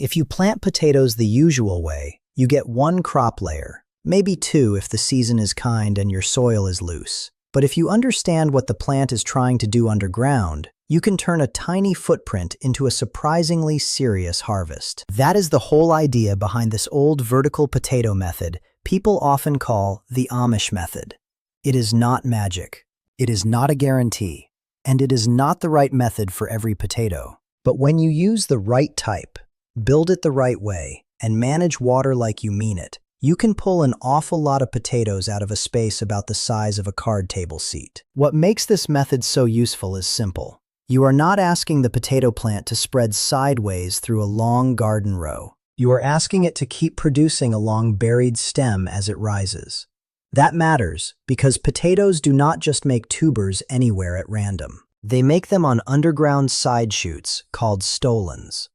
If you plant potatoes the usual way, you get one crop layer, maybe two if the season is kind and your soil is loose. But if you understand what the plant is trying to do underground, you can turn a tiny footprint into a surprisingly serious harvest. That is the whole idea behind this old vertical potato method people often call the Amish method. It is not magic. It is not a guarantee. And it is not the right method for every potato. But when you use the right type, build it the right way, and manage water like you mean it, you can pull an awful lot of potatoes out of a space about the size of a card table seat. What makes this method so useful is simple. You are not asking the potato plant to spread sideways through a long garden row. You are asking it to keep producing along buried stem as it rises. That matters because potatoes do not just make tubers anywhere at random. They make them on underground side shoots called stolons.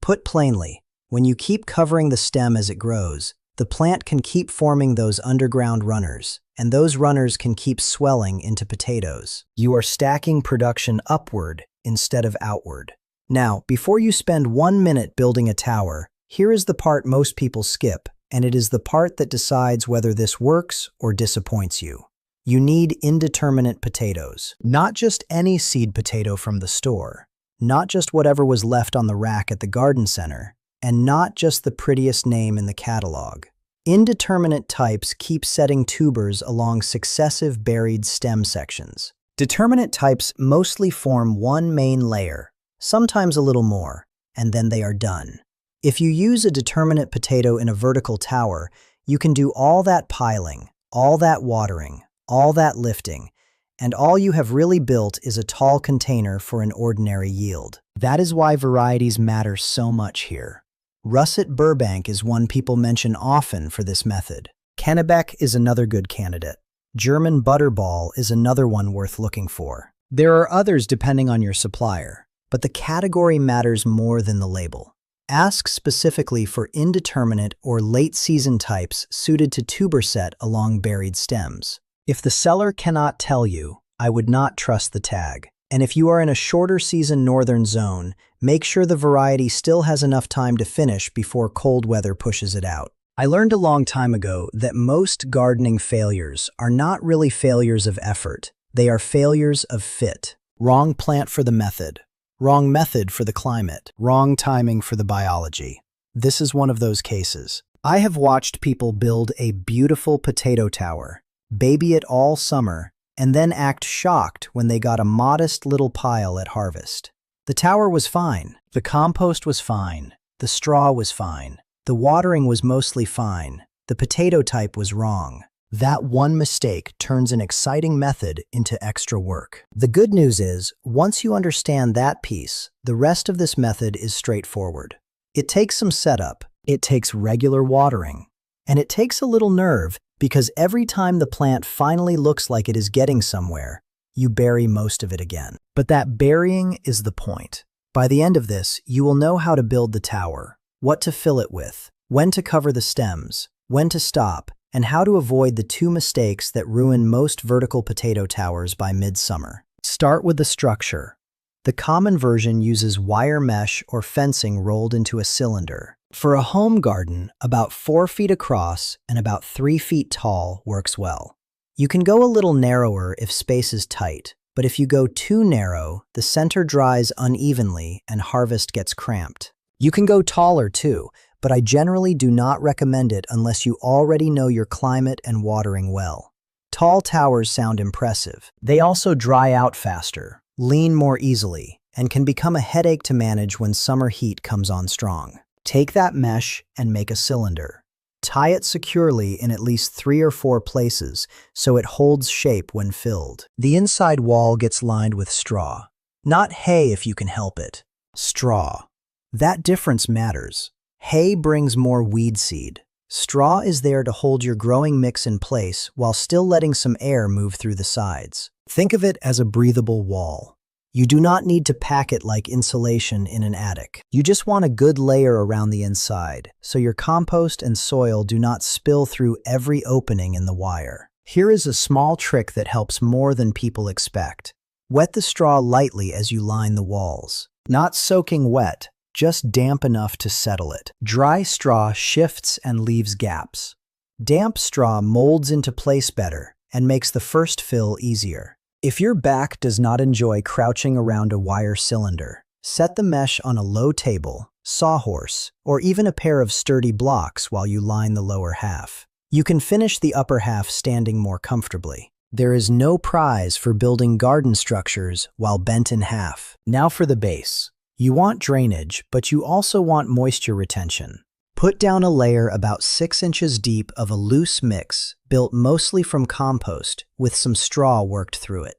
Put plainly, when you keep covering the stem as it grows, the plant can keep forming those underground runners, and those runners can keep swelling into potatoes. You are stacking production upward instead of outward. Now, before you spend 1 minute building a tower, here is the part most people skip, and it is the part that decides whether this works or disappoints you. You need indeterminate potatoes. Not just any seed potato from the store, not just whatever was left on the rack at the garden center, and not just the prettiest name in the catalog. Indeterminate types keep setting tubers along successive buried stem sections. Determinate types mostly form one main layer, sometimes a little more, and then they are done. If you use a determinate potato in a vertical tower, you can do all that piling, all that watering, all that lifting, and all you have really built is a tall container for an ordinary yield. That is why varieties matter so much here. Russet Burbank is one people mention often for this method. Kennebec is another good candidate. German Butterball is another one worth looking for. There are others depending on your supplier, but the category matters more than the label. Ask specifically for indeterminate or late-season types suited to tuber set along buried stems. If the seller cannot tell you, I would not trust the tag. And if you are in a shorter season northern zone, make sure the variety still has enough time to finish before cold weather pushes it out. I learned a long time ago that most gardening failures are not really failures of effort. They are failures of fit. Wrong plant for the method. Wrong method for the climate. Wrong timing for the biology. This is one of those cases. I have watched people build a beautiful potato tower, baby it all summer, and then act shocked when they got a modest little pile at harvest. The tower was fine, the compost was fine, the straw was fine, the watering was mostly fine, the potato type was wrong. That one mistake turns an exciting method into extra work. The good news is, once you understand that piece, the rest of this method is straightforward. It takes some setup, it takes regular watering, and it takes a little nerve because every time the plant finally looks like it is getting somewhere, you bury most of it again. But that burying is the point. By the end of this, you will know how to build the tower, what to fill it with, when to cover the stems, when to stop, and how to avoid the two mistakes that ruin most vertical potato towers by midsummer. Start with the structure. The common version uses wire mesh or fencing rolled into a cylinder. For a home garden, about 4 feet across and about 3 feet tall works well. You can go a little narrower if space is tight, but if you go too narrow, the center dries unevenly and harvest gets cramped. You can go taller too, but I generally do not recommend it unless you already know your climate and watering well. Tall towers sound impressive. They also dry out faster, lean more easily, and can become a headache to manage when summer heat comes on strong. Take that mesh and make a cylinder. Tie it securely in at least 3 or 4 places so it holds shape when filled. The inside wall gets lined with straw. Not hay if you can help it. Straw. That difference matters. Hay brings more weed seed. Straw is there to hold your growing mix in place while still letting some air move through the sides. Think of it as a breathable wall. You do not need to pack it like insulation in an attic. You just want a good layer around the inside, so your compost and soil do not spill through every opening in the wire. Here is a small trick that helps more than people expect. Wet the straw lightly as you line the walls. Not soaking wet, just damp enough to settle it. Dry straw shifts and leaves gaps. Damp straw molds into place better and makes the first fill easier. If your back does not enjoy crouching around a wire cylinder, set the mesh on a low table, sawhorse, or even a pair of sturdy blocks while you line the lower half. You can finish the upper half standing more comfortably. There is no prize for building garden structures while bent in half. Now for the base. You want drainage, but you also want moisture retention. Put down a layer about 6 inches deep of a loose mix built mostly from compost with some straw worked through it.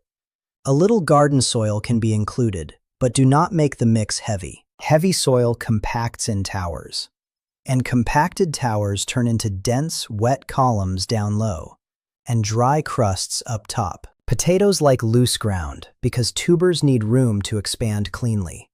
A little garden soil can be included, but do not make the mix heavy. Heavy soil compacts in towers, and compacted towers turn into dense, wet columns down low and dry crusts up top. Potatoes like loose ground because tubers need room to expand cleanly.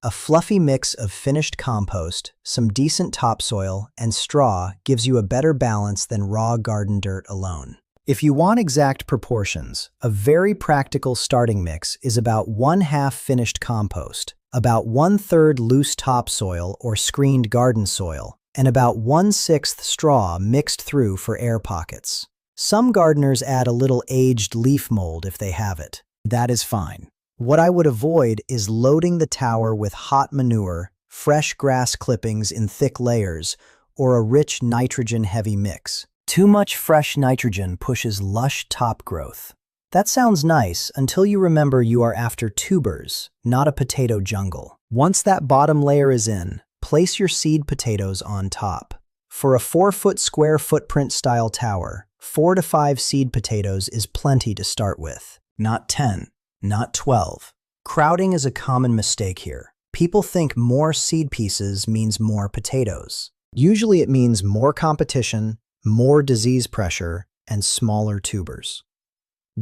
A fluffy mix of finished compost, some decent topsoil, and straw gives you a better balance than raw garden dirt alone. If you want exact proportions, a very practical starting mix is about 1/2 finished compost, about 1/3 loose topsoil or screened garden soil, and about 1/6 straw mixed through for air pockets. Some gardeners add a little aged leaf mold if they have it. That is fine. What I would avoid is loading the tower with hot manure, fresh grass clippings in thick layers, or a rich nitrogen-heavy mix. Too much fresh nitrogen pushes lush top growth. That sounds nice until you remember you are after tubers, not a potato jungle. Once that bottom layer is in, place your seed potatoes on top. For a 4-foot square footprint style tower, 4 to 5 seed potatoes is plenty to start with, not 10. Not 12. Crowding is a common mistake here. People think more seed pieces means more potatoes. Usually it means more competition, more disease pressure, and smaller tubers.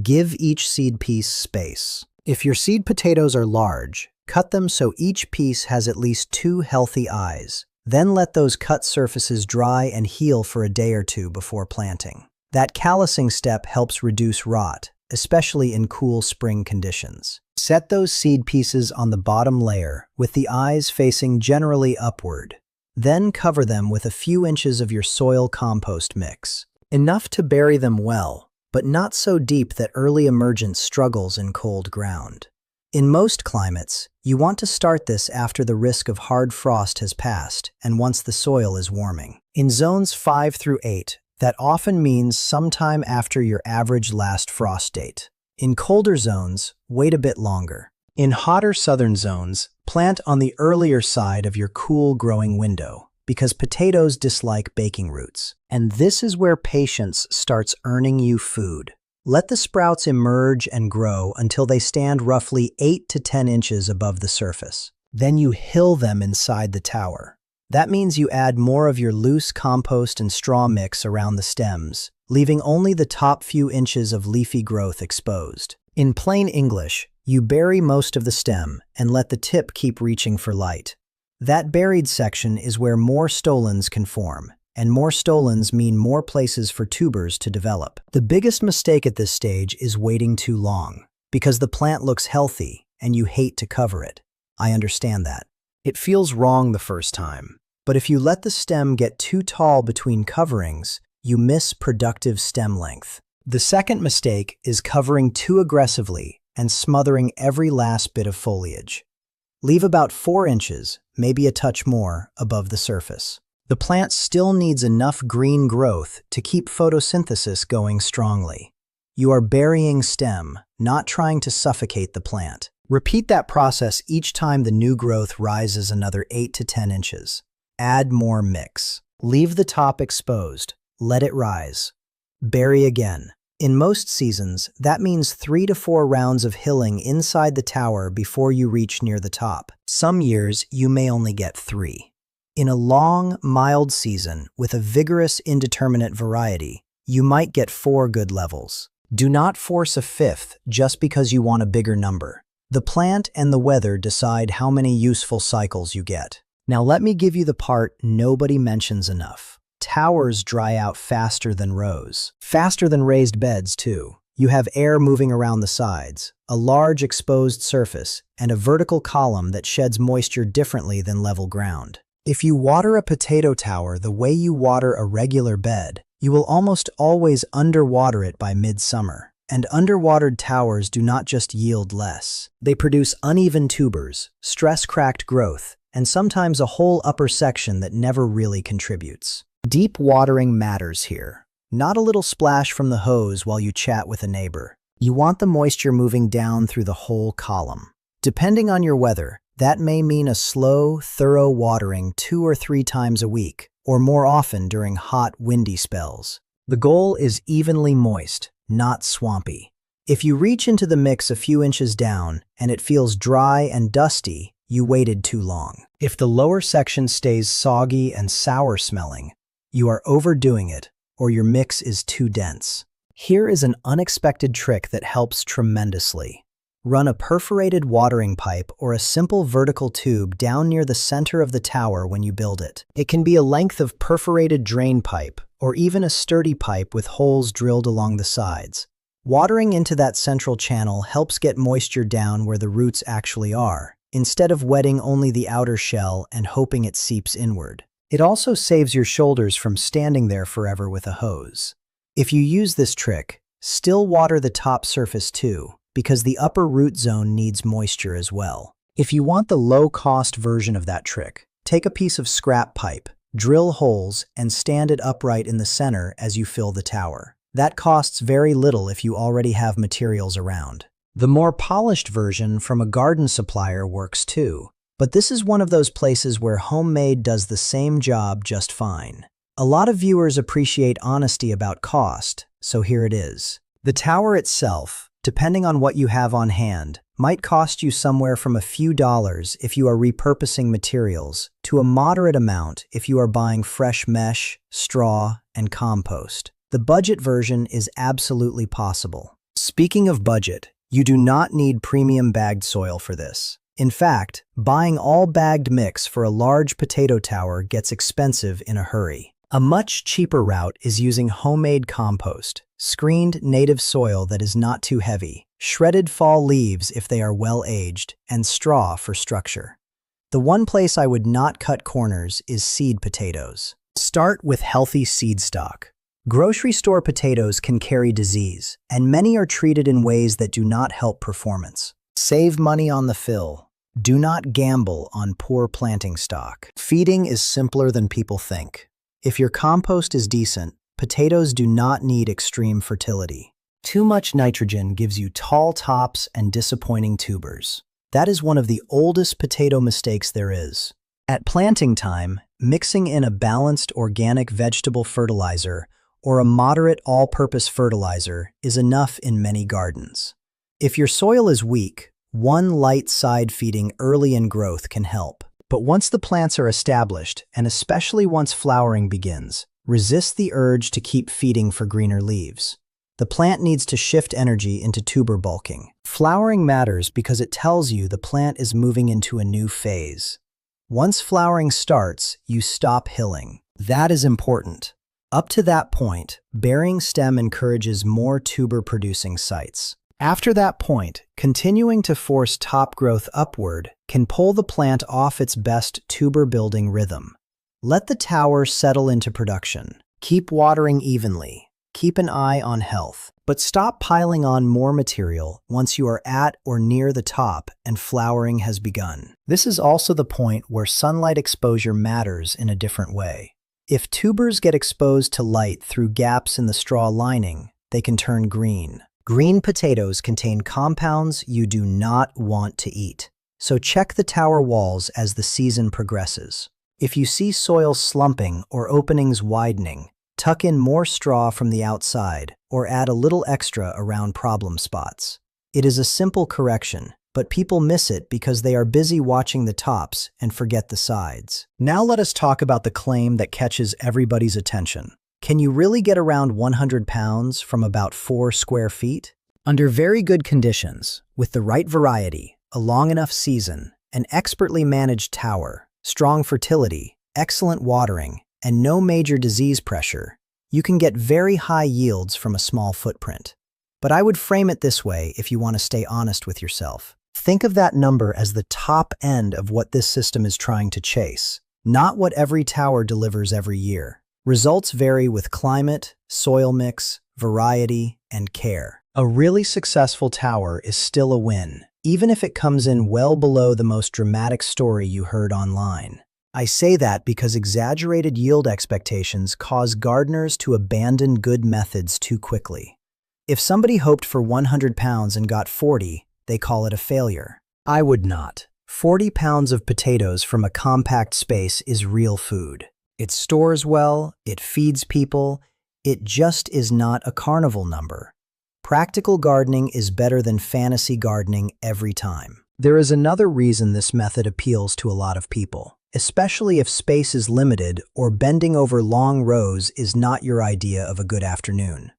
Give each seed piece space. If your seed potatoes are large, cut them so each piece has at least 2 healthy eyes. Then let those cut surfaces dry and heal for a day or 2 before planting. That callousing step helps reduce rot, especially in cool spring conditions. Set those seed pieces on the bottom layer with the eyes facing generally upward. Then cover them with a few inches of your soil compost mix. Enough to bury them well, but not so deep that early emergence struggles in cold ground. In most climates, you want to start this after the risk of hard frost has passed and once the soil is warming. In zones 5 through 8, that often means sometime after your average last frost date. In colder zones, wait a bit longer. In hotter southern zones, plant on the earlier side of your cool growing window because potatoes dislike baking roots. And this is where patience starts earning you food. Let the sprouts emerge and grow until they stand roughly 8 to 10 inches above the surface. Then you hill them inside the tower. That means you add more of your loose compost and straw mix around the stems, leaving only the top few inches of leafy growth exposed. In plain English, you bury most of the stem and let the tip keep reaching for light. That buried section is where more stolons can form, and more stolons mean more places for tubers to develop. The biggest mistake at this stage is waiting too long, because the plant looks healthy and you hate to cover it. I understand that. It feels wrong the first time. But if you let the stem get too tall between coverings, you miss productive stem length. The second mistake is covering too aggressively and smothering every last bit of foliage. Leave about 4 inches, maybe a touch more, above the surface. The plant still needs enough green growth to keep photosynthesis going strongly. You are burying stem, not trying to suffocate the plant. Repeat that process each time the new growth rises another 8 to 10 inches. Add more mix. Leave the top exposed. Let it rise. Bury again. In most seasons, that means 3 to 4 rounds of hilling inside the tower before you reach near the top. Some years, you may only get 3. In a long, mild season with a vigorous indeterminate variety, you might get 4 good levels. Do not force a 5th just because you want a bigger number. The plant and the weather decide how many useful cycles you get. Now let me give you the part nobody mentions enough. Towers dry out faster than rows. Faster than raised beds, too. You have air moving around the sides, a large exposed surface, and a vertical column that sheds moisture differently than level ground. If you water a potato tower the way you water a regular bed, you will almost always underwater it by midsummer. And underwatered towers do not just yield less. They produce uneven tubers, stress-cracked growth, and sometimes a whole upper section that never really contributes. Deep watering matters here. Not a little splash from the hose while you chat with a neighbor. You want the moisture moving down through the whole column. Depending on your weather, that may mean a slow, thorough watering 2 or 3 times a week, or more often during hot, windy spells. The goal is evenly moist, not swampy. If you reach into the mix a few inches down and it feels dry and dusty, you waited too long. If the lower section stays soggy and sour smelling, you are overdoing it, or your mix is too dense. Here is an unexpected trick that helps tremendously. Run a perforated watering pipe or a simple vertical tube down near the center of the tower when you build it. It can be a length of perforated drain pipe, or even a sturdy pipe with holes drilled along the sides. Watering into that central channel helps get moisture down where the roots actually are, instead of wetting only the outer shell and hoping it seeps inward. It also saves your shoulders from standing there forever with a hose. If you use this trick, still water the top surface too, because the upper root zone needs moisture as well. If you want the low-cost version of that trick, take a piece of scrap pipe, drill holes, and stand it upright in the center as you fill the tower. That costs very little if you already have materials around. The more polished version from a garden supplier works too, but this is one of those places where homemade does the same job just fine. A lot of viewers appreciate honesty about cost, so here it is. The tower itself, depending on what you have on hand, might cost you somewhere from a few dollars if you are repurposing materials to a moderate amount if you are buying fresh mesh, straw, and compost. The budget version is absolutely possible. Speaking of budget, you do not need premium bagged soil for this. In fact, buying all bagged mix for a large potato tower gets expensive in a hurry. A much cheaper route is using homemade compost, screened native soil that is not too heavy, shredded fall leaves if they are well aged, and straw for structure. The one place I would not cut corners is seed potatoes. Start with healthy seed stock. Grocery store potatoes can carry disease, and many are treated in ways that do not help performance. Save money on the fill. Do not gamble on poor planting stock. Feeding is simpler than people think. If your compost is decent, potatoes do not need extreme fertility. Too much nitrogen gives you tall tops and disappointing tubers. That is one of the oldest potato mistakes there is. At planting time, mixing in a balanced organic vegetable fertilizer or a moderate all-purpose fertilizer is enough in many gardens. If your soil is weak, one light side feeding early in growth can help. But once the plants are established, and especially once flowering begins, resist the urge to keep feeding for greener leaves. The plant needs to shift energy into tuber bulking. Flowering matters because it tells you the plant is moving into a new phase. Once flowering starts, you stop hilling. That is important. Up to that point, bearing stem encourages more tuber-producing sites. After that point, continuing to force top growth upward can pull the plant off its best tuber-building rhythm. Let the tower settle into production. Keep watering evenly. Keep an eye on health. But stop piling on more material once you are at or near the top and flowering has begun. This is also the point where sunlight exposure matters in a different way. If tubers get exposed to light through gaps in the straw lining, they can turn green. Green potatoes contain compounds you do not want to eat, so check the tower walls as the season progresses. If you see soil slumping or openings widening, tuck in more straw from the outside or add a little extra around problem spots. It is a simple correction, but people miss it because they are busy watching the tops and forget the sides. Now let us talk about the claim that catches everybody's attention. Can you really get around 100 pounds from about 4 square feet? Under very good conditions, with the right variety, a long enough season, an expertly managed tower, strong fertility, excellent watering, and no major disease pressure, you can get very high yields from a small footprint. But I would frame it this way if you want to stay honest with yourself. Think of that number as the top end of what this system is trying to chase, not what every tower delivers every year. Results vary with climate, soil mix, variety, and care. A really successful tower is still a win, even if it comes in well below the most dramatic story you heard online. I say that because exaggerated yield expectations cause gardeners to abandon good methods too quickly. If somebody hoped for 100 pounds and got 40, they call it a failure. I would not. 40 pounds of potatoes from a compact space is real food. It stores well, it feeds people, it just is not a carnival number. Practical gardening is better than fantasy gardening every time. There is another reason this method appeals to a lot of people, especially if space is limited or bending over long rows is not your idea of a good afternoon.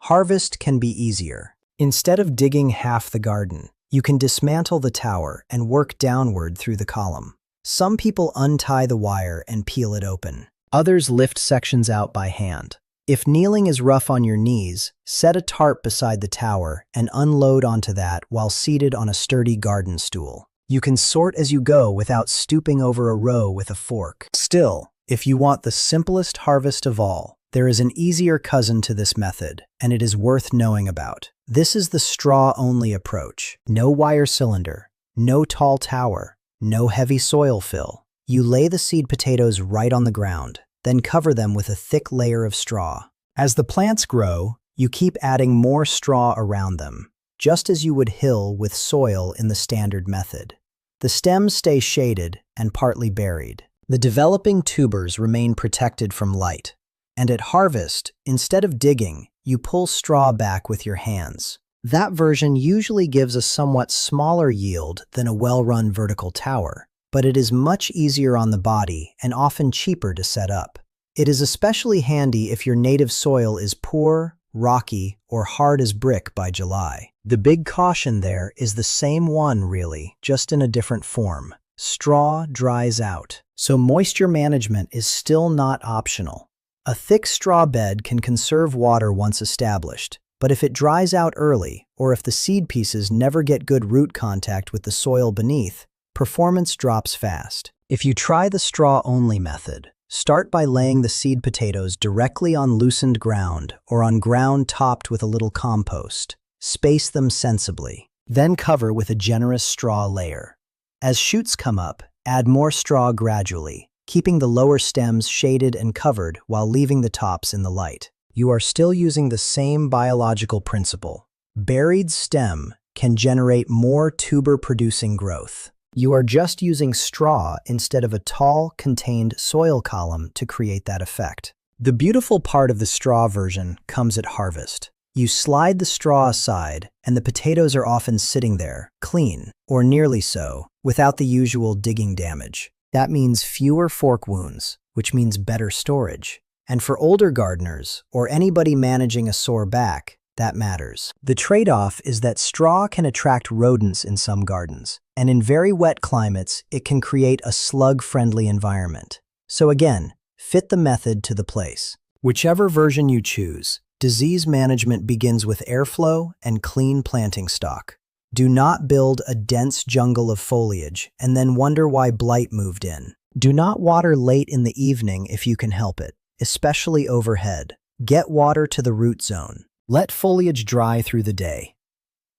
Harvest can be easier. Instead of digging half the garden, you can dismantle the tower and work downward through the column. Some people untie the wire and peel it open. Others lift sections out by hand. If kneeling is rough on your knees, set a tarp beside the tower and unload onto that while seated on a sturdy garden stool. You can sort as you go without stooping over a row with a fork. Still, if you want the simplest harvest of all, there is an easier cousin to this method, and it is worth knowing about. This is the straw-only approach. No wire cylinder, no tall tower, no heavy soil fill. You lay the seed potatoes right on the ground, then cover them with a thick layer of straw. As the plants grow, you keep adding more straw around them, just as you would hill with soil in the standard method. The stems stay shaded and partly buried. The developing tubers remain protected from light. And at harvest, instead of digging, you pull straw back with your hands. That version usually gives a somewhat smaller yield than a well-run vertical tower, but it is much easier on the body and often cheaper to set up. It is especially handy if your native soil is poor, rocky, or hard as brick by July. The big caution there is the same one really, just in a different form. Straw dries out, so moisture management is still not optional. A thick straw bed can conserve water once established, but if it dries out early, or if the seed pieces never get good root contact with the soil beneath, performance drops fast. If you try the straw-only method, start by laying the seed potatoes directly on loosened ground or on ground topped with a little compost. Space them sensibly. Then cover with a generous straw layer. As shoots come up, add more straw gradually, keeping the lower stems shaded and covered while leaving the tops in the light. You are still using the same biological principle. Buried stem can generate more tuber-producing growth. You are just using straw instead of a tall, contained soil column to create that effect. The beautiful part of the straw version comes at harvest. You slide the straw aside, and the potatoes are often sitting there, clean, or nearly so, without the usual digging damage. That means fewer fork wounds, which means better storage. And for older gardeners, or anybody managing a sore back, that matters. The trade-off is that straw can attract rodents in some gardens, and in very wet climates, it can create a slug-friendly environment. So again, fit the method to the place. Whichever version you choose, disease management begins with airflow and clean planting stock. Do not build a dense jungle of foliage and then wonder why blight moved in. Do not water late in the evening if you can help it, especially overhead. Get water to the root zone. Let foliage dry through the day.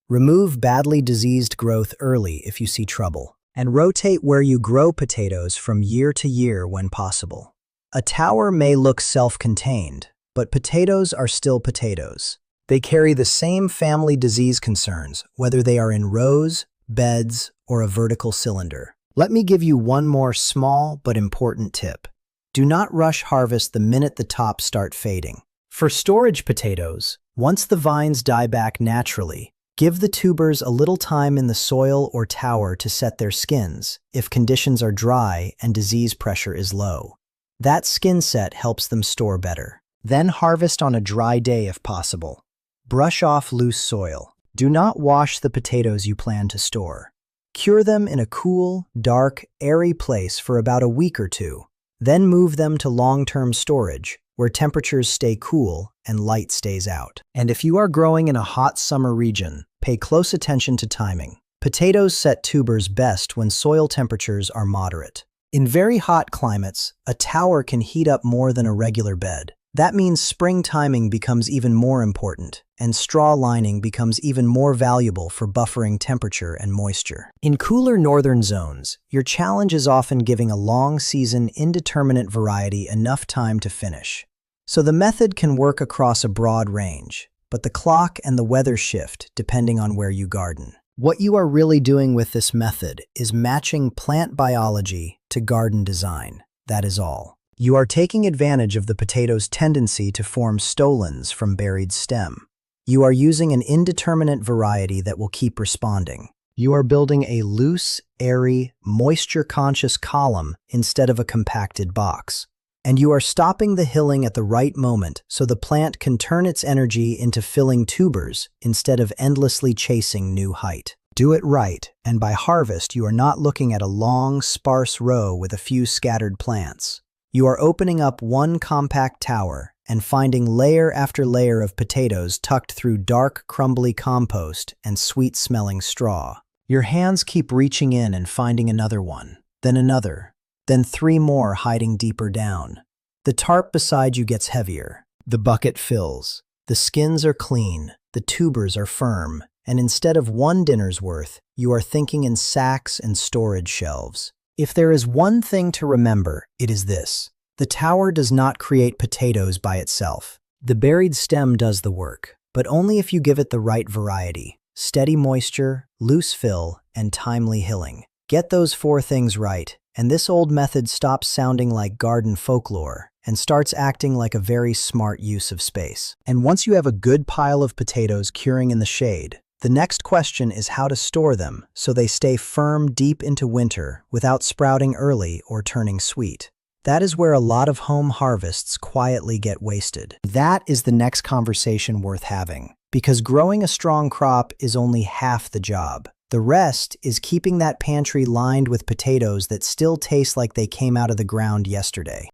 Remove badly diseased growth early if you see trouble, and rotate where you grow potatoes from year to year when possible. A tower may look self-contained, but potatoes are still potatoes. They carry the same family disease concerns, whether they are in rows, beds, or a vertical cylinder. Let me give you one more small but important tip. Do not rush harvest the minute the tops start fading. For storage potatoes, once the vines die back naturally, give the tubers a little time in the soil or tower to set their skins if conditions are dry and disease pressure is low. That skin set helps them store better. Then harvest on a dry day if possible. Brush off loose soil. Do not wash the potatoes you plan to store. Cure them in a cool, dark, airy place for about a week or two. Then move them to long-term storage, where temperatures stay cool and light stays out. And if you are growing in a hot summer region, pay close attention to timing. Potatoes set tubers best when soil temperatures are moderate. In very hot climates, a tower can heat up more than a regular bed. That means spring timing becomes even more important, and straw lining becomes even more valuable for buffering temperature and moisture. In cooler northern zones, your challenge is often giving a long-season indeterminate variety enough time to finish. So the method can work across a broad range, but the clock and the weather shift depending on where you garden. What you are really doing with this method is matching plant biology to garden design. That is all. You are taking advantage of the potato's tendency to form stolons from buried stem. You are using an indeterminate variety that will keep responding. You are building a loose, airy, moisture-conscious column instead of a compacted box. And you are stopping the hilling at the right moment so the plant can turn its energy into filling tubers instead of endlessly chasing new height. Do it right, and by harvest you are not looking at a long, sparse row with a few scattered plants. You are opening up one compact tower and finding layer after layer of potatoes tucked through dark, crumbly compost and sweet-smelling straw. Your hands keep reaching in and finding another one, then another, then 3 more hiding deeper down. The tarp beside you gets heavier. The bucket fills. The skins are clean, the tubers are firm, and instead of one dinner's worth, you are thinking in sacks and storage shelves. If there is one thing to remember, it is this. The tower does not create potatoes by itself. The buried stem does the work, but only if you give it the right variety: steady moisture, loose fill, and timely hilling. Get those 4 things right, and this old method stops sounding like garden folklore and starts acting like a very smart use of space. And once you have a good pile of potatoes curing in the shade, the next question is how to store them so they stay firm deep into winter without sprouting early or turning sweet. That is where a lot of home harvests quietly get wasted. That is the next conversation worth having, because growing a strong crop is only half the job. The rest is keeping that pantry lined with potatoes that still taste like they came out of the ground yesterday.